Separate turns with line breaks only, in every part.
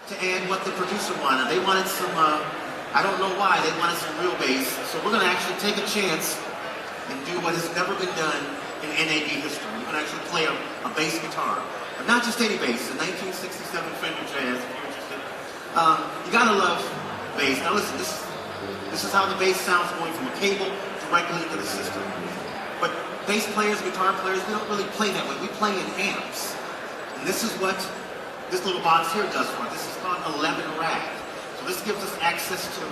to add what the producer wanted. They wanted some, I don't know why, they wanted some real bass. So we're going to actually take a chance and do what has never been done in NAB history. We're going to actually play a bass guitar. But not just any bass, a 1967 Fender Jazz, if you're interested. You got to love bass. Now listen, this is how the bass sounds going from a cable directly into the system. But bass players, guitar players, we don't really play that way. We play in amps. And this is what this little box here does for us. This is called 11 rack. So this gives us access to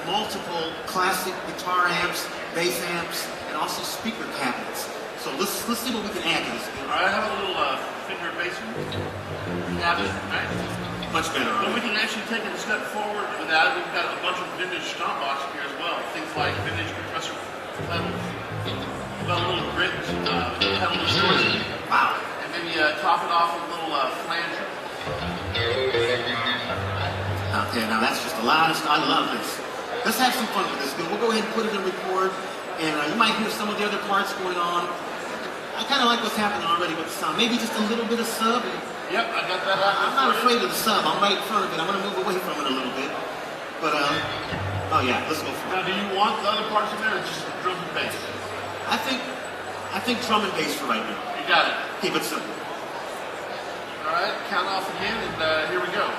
multiple classic guitar amps, bass amps, and also speaker cabinets. So let's see what we can add to this.
All right, I have a little Fender bass cabinet, right?
Much better.
But we can actually take it a step forward with that. We've got a bunch of vintage stomp boxes here as well. Things like vintage compressor pedals. We've got a little grit pedal distortion.
Wow.
And maybe top it off with a little flanger.
Okay, now that's just a lot of stuff. I love this. Let's have some fun with this. We'll go ahead and put it in record, and you might hear some of the other parts going on. I kind of like what's happening already with the sound. Maybe just a little bit of sub.
Yep, I got that.
I'm not afraid of the sub. I'm right in front of it. I'm going to move away from it a little bit. But, oh yeah, let's go for it.
Now, do you want the other parts in there or just drum and bass?
I think drum and bass for right now.
You got it.
Keep it simple.
All right, count off again, and here we go.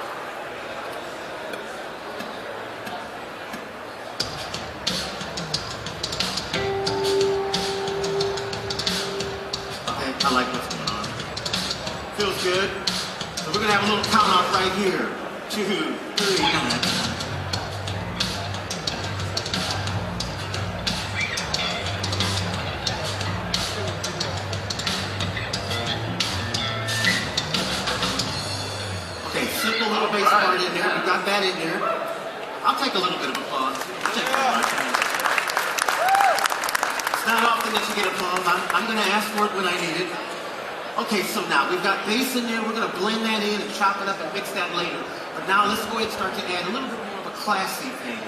Okay, I like what's going on. Feels good. So we're going to have a little count off right here. 2, 3. Simple little bass part in there. We got that in there. I'll take a little bit of applause. It's not often that you get applause. I'm going to ask for it when I need it. Okay, so now we've got bass in there. We're going to blend that in and chop it up and mix that later. But now let's go ahead and start to add a little bit more of a classy thing.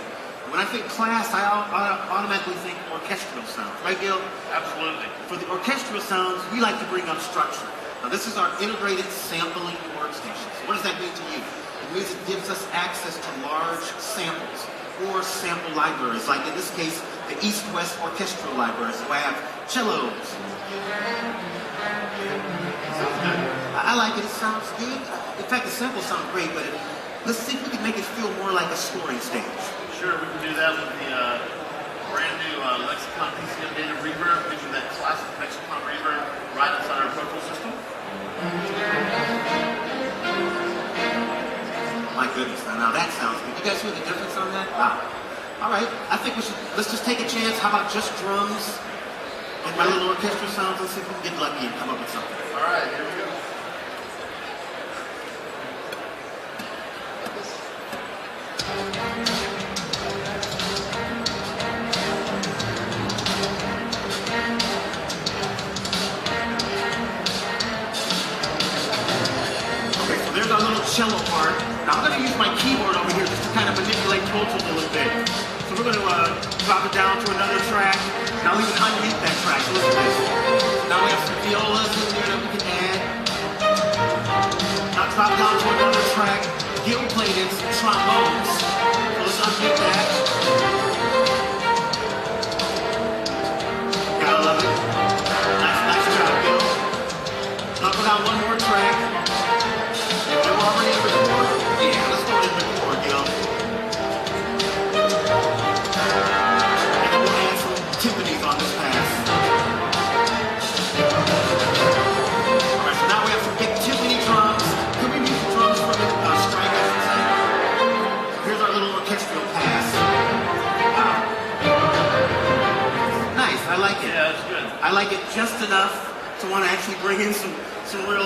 When I think class, I automatically think orchestral sounds. Right, Gil?
Absolutely.
For the orchestral sounds, we like to bring up structure. Now this is our integrated sampling workstation. So what does that mean to you? It means it gives us access to large samples or sample libraries, like in this case, the East-West Orchestral Library. So I have cellos. Sounds good. I like it. It sounds good. In fact, the samples sound great, but let's see if we can make it feel more like a scoring stage.
Sure, we can do that with the brand new Lexicon PCM Data Reverb, using that classic Lexicon Reverb right inside our Pro Tools system.
My goodness, now that sounds good. You guys hear the difference on that? Wow. All right, I think let's just take a chance. How about just drums and my little orchestral sounds? Let's see if we can get lucky and come up with something.
All right, here we go.
Cello part. Now I'm going to use my keyboard over here just to kind of manipulate Pro Tools a little bit. So we're going to drop it down to another track. Now we can unmute that track. So listen to this. Now we have some violas in there that we can add. Now drop down to another track. Gil played in some trombones. So let's unmute that. Gotta love it. Nice job, Gil. Now put out one more track. Already in record? Yeah, let's go ahead and record, Gil. And then we'll add some timpanis on this pass. Alright, so now we have some big timpani drums. Could we use the drums from the strike, I should say? So here's our little orchestral pass. Nice, I like it.
Yeah, that's good.
I like it just enough to want to actually bring in some real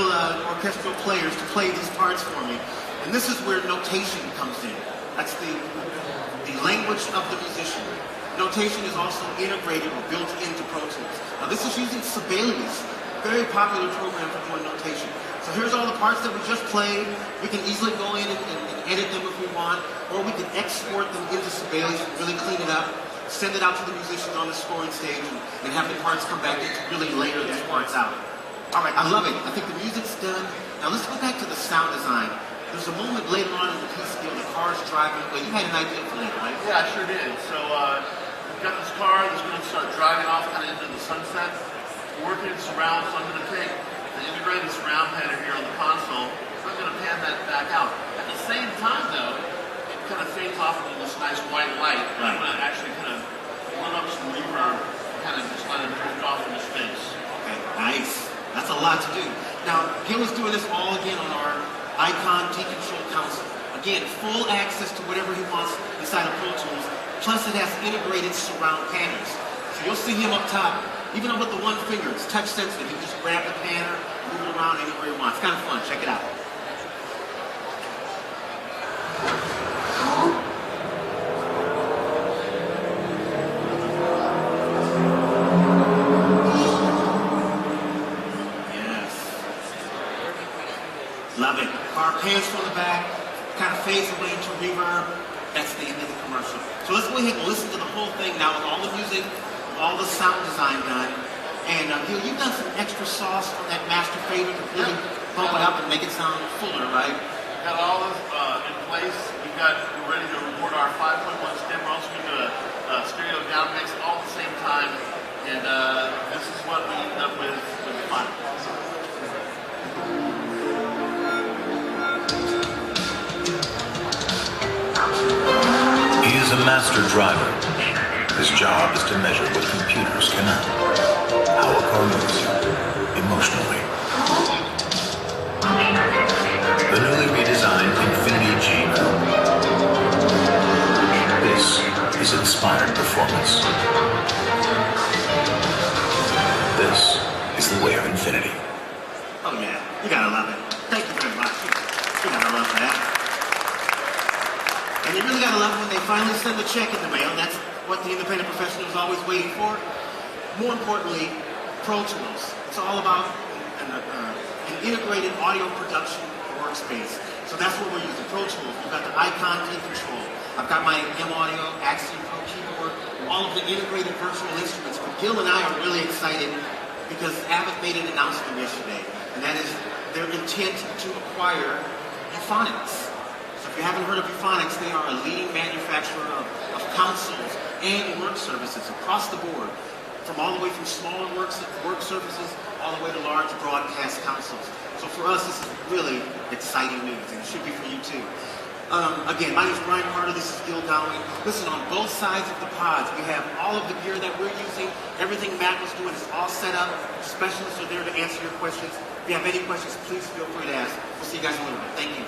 orchestral players to play these parts for me. And this is where notation comes in. That's the language of the musician. Notation is also integrated or built into Pro Tools. Now this is using Sibelius, very popular program for doing notation. So here's all the parts that we just played. We can easily go in and edit them if we want, or we can export them into Sibelius and really clean it up, send it out to the musician on the scoring stage, and have the parts come back in to really layer these parts out. All right, I love it. I think the music's done. Now let's go back to the sound design. there's a moment later on in the piece, the car's driving away. You had an idea for that, right?
Yeah, I sure did. So we've got this car that's going to start driving off kind of into the sunset. We're working in surround, so I'm going to take the integrated surround panel here on the console. So I'm going to pan that back out. At the same time, though, it kind of fades off into this nice white light. And I'm going to actually kind of run up some reverb, kind of just let it drift off into space.
Okay, nice. That's a lot to do. Now, Gil is doing this all again on our Icon T-Control console. Again, full access to whatever he wants inside of Pro Tools. Plus, it has integrated surround panels. So you'll see him up top, even with the one finger. It's touch sensitive. You can just grab the panner, move it around anywhere you want. It's kind of fun. Check it out. Love it. Car pans from the back, kind of fades away into reverb. That's the end of the commercial. So let's go ahead and listen to the whole thing now with all the music, all the sound design done. And Gil, you've done some extra sauce on that master fader to really bump it up and make it sound fuller, right?
Got all this in place. We're ready to record our 5.1 stem. We're also going to do a stereo down mix all at the same time. And this is what we end up with the final.
He is a master driver. His job is to measure what computers cannot. How a car moves emotionally. The newly redesigned Infinity G. This is inspired performance. This is the way of infinity.
Oh yeah, you gotta love it. Thank you very much. You gotta love that. And you really gotta love it when they finally send the check in the mail. That's what the independent professional is always waiting for. More importantly, Pro Tools. It's all about an integrated audio production workspace. So that's what we're using, Pro Tools. We've got the Icon T-Control. I've got my M-Audio, Axiom Pro keyboard, all of the integrated virtual instruments. But Gil and I are really excited because Avid made an announcement yesterday, and that is their intent to acquire Euphonics. So if you haven't heard of Euphonics, they are a leading manufacturer of consoles and work services across the board, from all the way from smaller work surfaces all the way to large broadcast consoles. So for us, this is really exciting news, and it should be for you too. Again, my name is Brian Carter. This is Gil Dowling. Listen, on both sides of the pods, we have all of the gear that we're using. Everything Matt was doing is all set up. Specialists are there to answer your questions. If you have any questions, please feel free to ask. We'll see you guys in a little bit. Thank you.